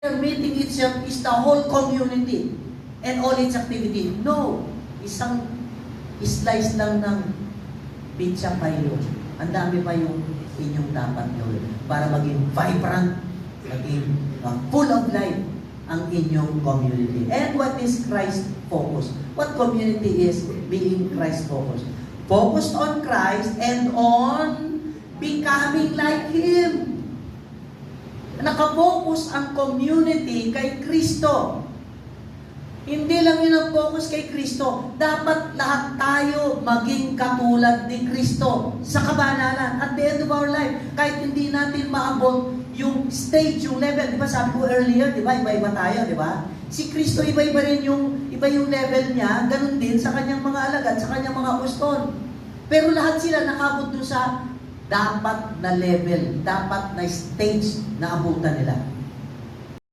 The meeting itself is the whole community and all its activity. No, isang slice lang ng pizza kayo. Ang dami pa yung inyong dapat gawin para maging vibrant, maging full of life ang inyong community. And what is Christ focused? What community is being Christ focused? Focused on Christ and on becoming like Him. Nakapokus ang community kay Kristo. Hindi lang yun ang focus kay Kristo. Dapat lahat tayo maging katulad ni Kristo sa kabanalan. At the end of our life, kahit hindi natin maabot yung stage, yung level. Di ba sabi ko earlier, di ba? Iba-iba tayo, di ba? Si Kristo, iba-iba rin iba yung level niya. Ganun din sa kanyang mga alagad, sa kanyang mga apostol. Pero lahat sila nakabot doon sa dapat na level, dapat na stage na abutan nila.